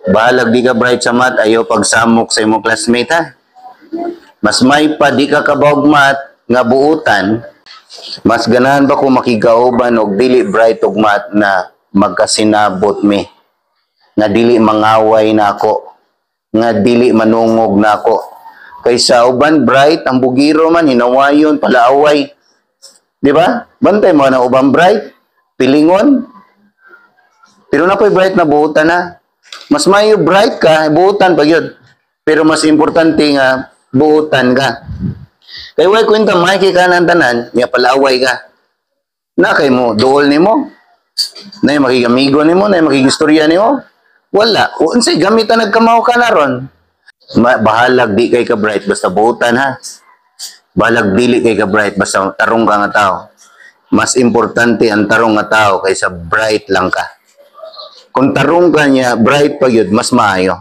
Bahalag di ka bright sa math, ayo pagsamok sa imong classmate ha. Mas may pa di ka kabawag math nga buutan, mas ganahan ba ko makigauban og dili bright og math na magkasinabot mi, nga dili mangaway na ako, nga dili manungog na ako. Kaysa uban bright, ang bugiro man, hinawayon, palaaway. Di ba? Bantay mo na ubang bright, pilingon. Pero na po'y bright na buutan na. Mas mayo bright ka, buutan pa yun. Pero mas importante nga, buutan ka. Kaya way kwenta, makiki ka ng tanan, nga palaaway ka. Na kay mo, dool ni mo. Na yung makikamigo ni mo, na yung makigistorya ni mo. Wala. Unsay gamitan nagkamaw ka na ron. Bahalag di kay ka bright, basta buutan ha. Bahalag dili kay ka bright, basta tarong ka nga tao. Mas importante ang tarong nga tao kaysa bright lang ka. Kung tarong ka niya, bright pa yun, mas maayo.